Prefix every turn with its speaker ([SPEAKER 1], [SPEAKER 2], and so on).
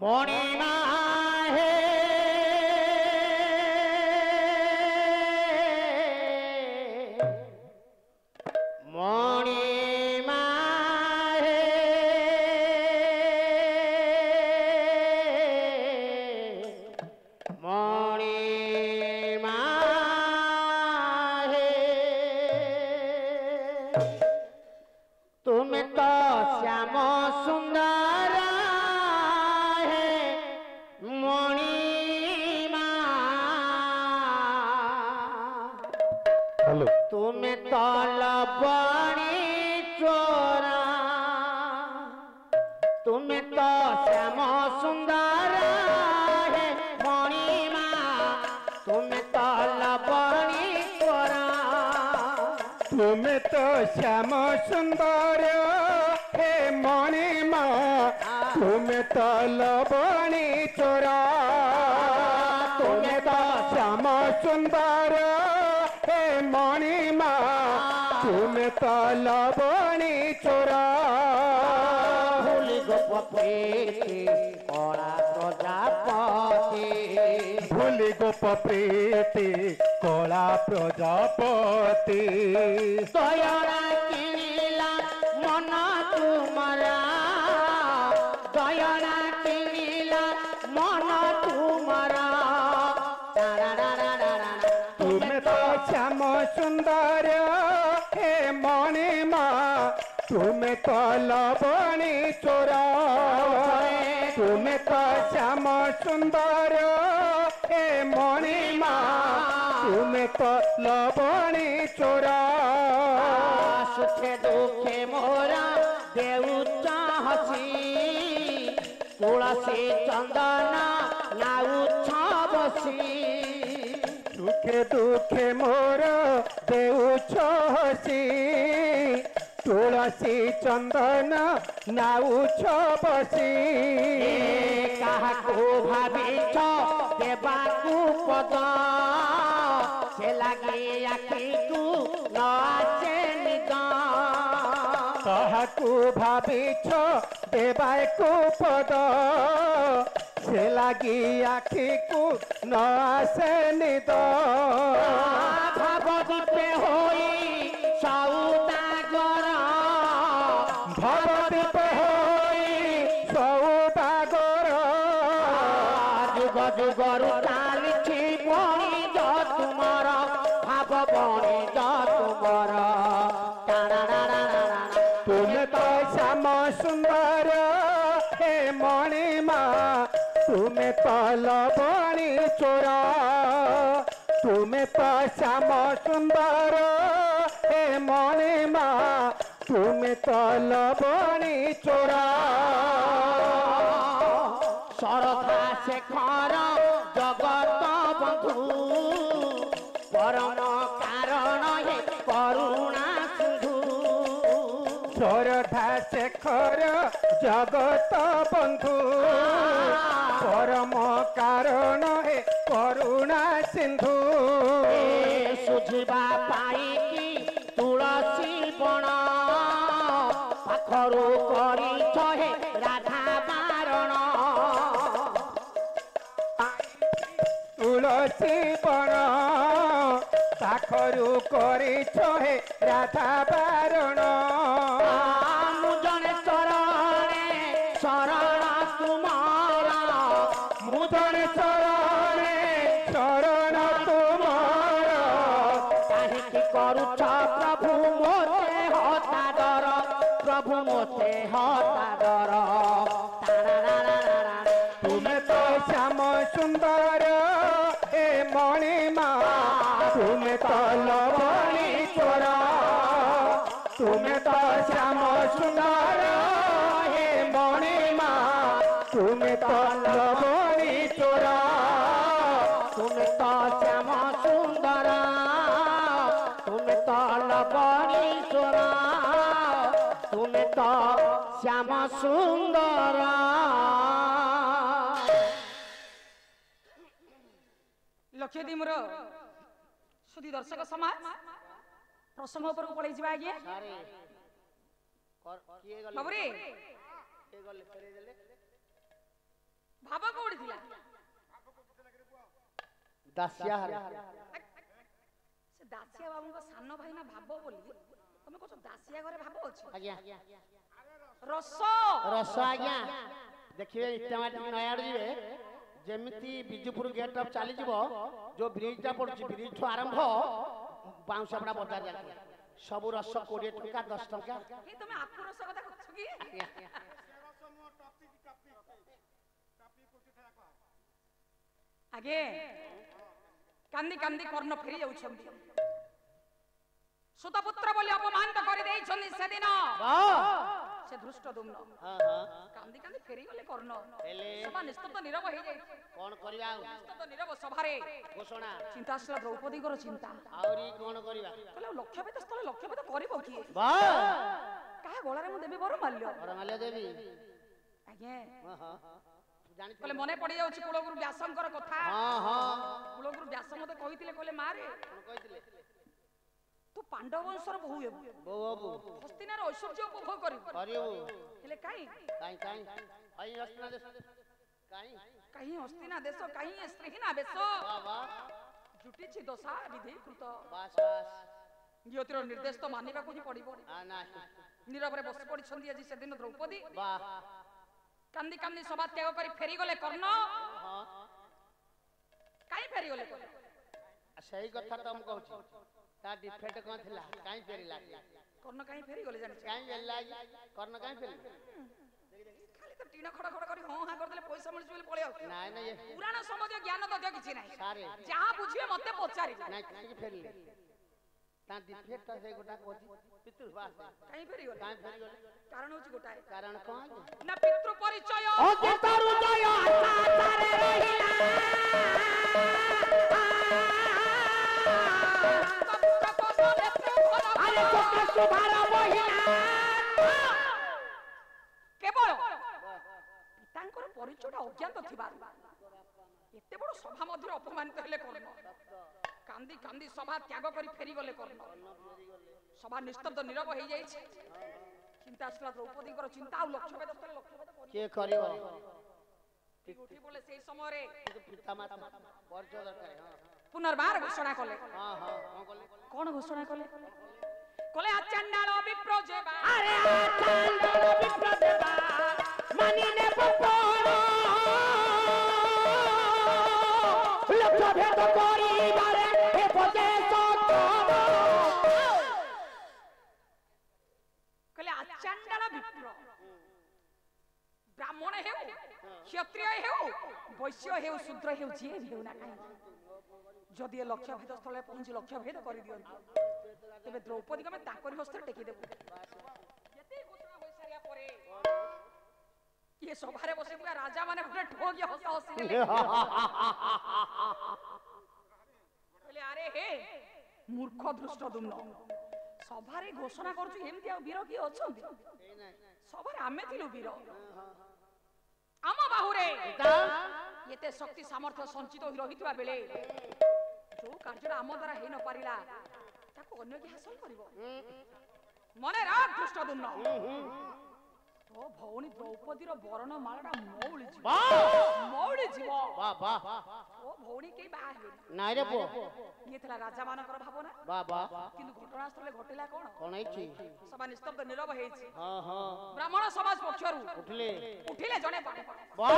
[SPEAKER 1] मणिमा हे मणिमा हे मणिमा हे तुम तो श्याम सुंदर तुम्हें तलबणी चोरा तुम्हें तो श्याम सुंदर है मणिमा तुम्हें तलबणी चोरा
[SPEAKER 2] तुम्हें तो श्याम सुंदर है मणिमा तुम्हें तलबणी चोरा तुम्हें तो श्याम सुंदर मणिमा तुम्हें तलबणी चोरा
[SPEAKER 1] भूली गोपी कला प्रजापति
[SPEAKER 2] भूली गोपी कला प्रजापति
[SPEAKER 1] दयरा किणिला मन तुमरा दयरा किणिला मन तुमरा
[SPEAKER 2] तुम्हें तो श्याम सुंदर हे मणिमा तुम्हें तलबणी चोरा तुम्हें तो श्याम सुंदर हे मणिमा तुम्हें तलबणी चोरा
[SPEAKER 1] सुखे दुखे मोरा देउच हसी तुलसी चंदन नाउछ बसी
[SPEAKER 2] सुखे दुखे मोर देउछ हसी तुलसी चंदन नाउछ बसी
[SPEAKER 1] काहाकू भाविछ देवाकू पद से लगे आखिकू न आसे निद
[SPEAKER 2] काहाकू भाविछ देवाकू पद से लगी आखि को न आसे निद
[SPEAKER 1] भवदीपे होई सौदागर
[SPEAKER 2] भवदीपे होई सौदागर
[SPEAKER 1] जुग जुगरु चालिछि बणिज तुमर भाव बणिज तुमर
[SPEAKER 2] तुम्हें तो श्याम सुंदर हे मणिमा तुम्हें तलबणी चोरा तुम्हें तो श्याम सुंदर हे मणिमा तुम्हें तलबणी चोरा
[SPEAKER 1] शरधा शेखर जगत बंधु परम कारण हे करुणा सिंधु
[SPEAKER 2] शरधा शेखर जगत बंधु परम कारण हे करुणा सिंधु
[SPEAKER 1] सुझिबा पाई तुलसी बण पाखरु करिछ हे राधा बारण
[SPEAKER 2] तुलसी बण पाखरु करिछ हे राधा बारण
[SPEAKER 1] मुजने शरणे शरण तुमारा
[SPEAKER 2] मुजने शरणे शरण तुमारा
[SPEAKER 1] काहिकी करुछ प्रभु मोते हता डर प्रभु मोते हता डर
[SPEAKER 2] तुम्हें तो श्याम सुंदर हे मणिमा तुम्हें तलबणी चोरा तुम्हें तो श्याम सुंदर हे मणिमा तुम्हें तलबणी चोरा
[SPEAKER 1] तुम्हें तो श्याम सुंदर तुम्हें तलबणी चोरा तुम्हें तो श्याम सुंदर
[SPEAKER 3] लक्ष्य दी मोर सुधी दर्शक समाज प्रसंग ऊपर को पड़े आज्ञा बाबूरे
[SPEAKER 2] दासिया
[SPEAKER 3] से दासिया बाबूଙ୍କ ସାନ ଭାଇ ନା ଭାବ ବୋଲି ତମେ କହୁଛ ଦାସିଆ ଘରେ ଭାବ ଅଛି
[SPEAKER 2] आज्ञा
[SPEAKER 3] ରସ
[SPEAKER 2] रस आज्ञा देखिए इटमाटी नयाड़ जीवे जेमिति बिजुपुर गेट अफ चली जीवो जो ब्रिज टा पड़छि ब्रिज ठो आरंभ बाउंसपड़ा बाजार जाके सब रस 20 टका 10 टका
[SPEAKER 3] ଏ ତମେ ଆପୁ ରସ କଥା କହୁଛ କି ଆଗେ କାନ୍ଦି କାନ୍ଦି କର୍ଣ୍ଣ ଫେରି ଯାଉଛନ୍ତି ସୁତପୁତ୍ର ବୋଲି ଅପମାନିତ କରି ଦେଇଛନ୍ତି ସେଦିନ ସେ ଧୃଷ୍ଟ ଦୁମ୍ନ କାନ୍ଦି କାନ୍ଦି ଫେରି ଗଲେ କର୍ଣ୍ଣ ସଭା ନିସ୍ତବ୍ଧ ନୀରବ ହେଇ ଯାଇଛି
[SPEAKER 2] कोन करिवा
[SPEAKER 3] ନିସ୍ତବ୍ଧ ନୀରବ ସଭାରେ
[SPEAKER 2] घोषणा
[SPEAKER 3] ଚିନ୍ତା ଆସିଲା ଦ୍ରୌପଦୀଙ୍କର ଚିନ୍ତା
[SPEAKER 2] आउरी कोन करिवा
[SPEAKER 3] କହିଲେ ଲକ୍ଷ୍ୟଭେଦ ସ୍ଥଳେ ଲକ୍ଷ୍ୟଭେଦ କରିବ କିଏ
[SPEAKER 2] वाह
[SPEAKER 3] କାହା ଗଳାରେ ମୁଁ ଦେବି ବର ମାଲ୍ୟ
[SPEAKER 2] परमाल्य देवी
[SPEAKER 3] ଆଜ୍ଞା
[SPEAKER 2] हां जानि
[SPEAKER 3] କହିଲେ ମନେ ପଡି ଯାଉଛି କୁଳଗୁରୁ ବ୍ୟାସଙ୍କର କଥା
[SPEAKER 2] हां हां
[SPEAKER 3] କୁଳଗୁରୁ ବ୍ୟାସ ମତେ କହିଥିଲେ କହିଲେ ମାରେ
[SPEAKER 2] कोन कहितले
[SPEAKER 3] ତୁ ପାଣ୍ଡବ ବଂଶର ବୋହୂ ହେବୁ
[SPEAKER 2] बो बाबू
[SPEAKER 3] ହସ୍ତିନାର ଐଶ୍ୱର୍ଯ୍ୟ ଉପଭୋଗ କରିବୁ
[SPEAKER 2] करियो
[SPEAKER 3] ହେଲେ କାଇଁ
[SPEAKER 2] काई काई आई अस्तना दे काई
[SPEAKER 3] କାହିଁ ହସ୍ତିନା ଦେଶ କାହିଁ ଏ ସ୍ତ୍ରୀହୀନା ବେଶ
[SPEAKER 2] वाह वाह
[SPEAKER 3] ଜୁଟିଛି ଦଶା ବିଧିକୃତ
[SPEAKER 2] बस बस
[SPEAKER 3] ନିୟତିର ନିର୍ଦ୍ଦେଶ ତ ମାନିବାକୁ ହିଁ ପଡିବ
[SPEAKER 2] ना
[SPEAKER 3] ନୀରବରେ ବସି ପଡିଛନ୍ତି ଆଜି ସେଦିନ ଦ୍ରୌପଦୀ
[SPEAKER 2] वाह
[SPEAKER 3] କାନ୍ଦି କାନ୍ଦି ସଭା ତ୍ୟାଗ କରି ଫେରିଗଲେ କର୍ଣ୍ଣ
[SPEAKER 2] हां
[SPEAKER 3] କାହିଁ ଫେରିଗଲେ କର୍ଣ୍ଣ
[SPEAKER 2] सही कथा तो हम कहू ता डिफेक्ट कोन थिला काई फेरिला
[SPEAKER 3] କର୍ଣ୍ଣ କାହିଁ ଫେରିଗଲେ ଜାଣିଛ
[SPEAKER 2] काई गेला कर्ण काई फेरि
[SPEAKER 3] ଖାଲି ତ ଟିଣ ଖଡ ଖଡ କରି ହଁ ହଁ କରିଦେଲେ ପଇସା ମିଳୁଛି ବୋଲି ପଳେଇ ଆଉଛୁ
[SPEAKER 2] ନାଇଁ ନାଇଁ
[SPEAKER 3] ପୁରାଣ ସମ୍ବନ୍ଧୀୟ ଜ୍ଞାନ ତଥ୍ୟ କିଛି ନାହିଁ
[SPEAKER 2] ସାରେ
[SPEAKER 3] ଯାହା ବୁଝିବେ ମତେ ପଚାରିବେ
[SPEAKER 2] ନାଇଁ କାଇଁ फेरिले ता डिफेक्ट से गोटा कोथि पितृ बास
[SPEAKER 3] କାହିଁ ଫେରିଗଲେ
[SPEAKER 2] काई फेरिगले
[SPEAKER 3] କାରଣ ହଉଛି ଗୋଟାଏ
[SPEAKER 2] कारण कोन
[SPEAKER 3] ନା ପିତୃ ପରିଚୟ
[SPEAKER 1] ଅଜ୍ଞାତରୁ ଜୟ ଆଶାରେ ରହିଲା ଆରେ ଚୋକେ ସୁଭାର ବହିଲା
[SPEAKER 3] କେବଳ ପିତାଙ୍କର ପରିଚୟଟା ଅଜ୍ଞାତ ଥିବା ଏତେ ବଡ ସଭା ମଧ୍ୟରେ ଅପମାନିତ ହେଲେ କର୍ଣ୍ଣ କାନ୍ଦି କାନ୍ଦି ସଭା ତ୍ୟାଗ କରି ଫେରିଗଲେ କର୍ଣ୍ଣ ସଭା ନିସ୍ତବ୍ଧ ନୀରବ ହେଇଯାଇଛି ଚିନ୍ତା ଆସିଲା ଦ୍ରୌପଦୀଙ୍କର ଚିନ୍ତା ଆଉ ଲକ୍ଷ୍ୟଭେଦ ସ୍ଥଳେ ଲକ୍ଷ୍ୟଭେଦ
[SPEAKER 2] के करियो
[SPEAKER 3] ଉଠି ପଡିଲେ ସେଇ ସମୟରେ
[SPEAKER 2] पिता माता परिचय दरकार हां
[SPEAKER 3] ପୁନର୍ବାର ଘୋଷଣା କଲେ
[SPEAKER 2] हां हां कोन कले
[SPEAKER 3] କଣ ଘୋଷଣା କଲେ କଲେ ଆଚାଣ୍ଡାଳ ବିପ୍ର ଯେବା
[SPEAKER 1] ଆରେ ଆଚାଣ୍ଡଳ ବିପ୍ର ଦେବା ମାନିନେ ପପର ଲକ୍ଷ୍ୟ ଭେଦ କରିବାରେ ଏ ପଦେଶ କର
[SPEAKER 3] କହିଲେ ଆଚାଣ୍ଡାଳ ବିପ୍ର ବ୍ରାହ୍ମଣ ହେଉ କ୍ଷତ୍ରିୟ ହେଉ ବୈଶ୍ୟ ହେଉ ଶୂଦ୍ର ହେଉ ଯିଏ ବି ହେଉ ନା କାହିଁକି ଯଦି ଏ ଲକ୍ଷ୍ୟ ଭେଦ ସ୍ଥଳରେ ପହଞ୍ଚି ଲକ୍ଷ୍ୟ ଭେଦ କରିଦିଅନ୍ତି ତେବେ ଦ୍ରୌପଦୀକୁ ଆମେ ତାଙ୍କରି ହସ୍ତରେ ଟେକିଦେବୁ ଏତେ ଘୋଷଣା ହୋଇସାରିବା ପରେ ଇଏ ସଭାରେ ବସିଥିବା ରାଜା ମାନେ ଗୋଟେ ଠୋକିଆ ହସ ହସିଲେ କହିଲେ ଆରେ ହେ ମୂର୍ଖ ଦୃଷ୍ଟ ଦୁମ୍ନ ସଭାରେ ଘୋଷଣା କରୁଛୁ ଏମିତି ଆଉ ବୀର କିଏ ଅଛନ୍ତି ସଭାରେ ଆମେ ଥିଲୁ ବୀର ଆମ ବାହୁରେ ଏତେ ଶକ୍ତି ସାମର୍ଥ୍ୟ ସଞ୍ଚିତ ହୋଇ ରହିଥିବା ବେଳେ ଯୋଉ କାର୍ଯ୍ୟଟା ଆମ ଦ୍ୱାରା ହେଇ ନ ପାରିଲା ତାକୁ ଅନ୍ୟ କି ହାସଲ କରିବ ମନେ ରାଖ ଦୃଷ୍ଟ ଦୁମ୍ନ ତୋ ଭଉଣୀ ଦ୍ରୌପଦୀର ବରଣ ମାଳଟା ମଉଳି ଯିବ
[SPEAKER 2] वाह वाह
[SPEAKER 3] ତୋ ଭଉଣୀ କେହି ବାହା ହେବେନି
[SPEAKER 2] नाइ रे पो
[SPEAKER 3] ଇଏ ଥିଲା ରାଜା ମାନଙ୍କର ଭାବନା
[SPEAKER 2] वाह वाह
[SPEAKER 3] କିନ୍ତୁ ଘଟଣାସ୍ଥଳରେ ଘଟିଲା କଣ
[SPEAKER 2] कोन आइछि
[SPEAKER 3] ସଭା ନିସ୍ତବ୍ଧ ନୀରବ ହେଇଛି
[SPEAKER 2] हां हां
[SPEAKER 3] ବ୍ରାହ୍ମଣ ସମାଜ ପକ୍ଷରୁ
[SPEAKER 2] उठले
[SPEAKER 3] ଉଠିଲେ ଜଣେ ପାଣି
[SPEAKER 2] वाह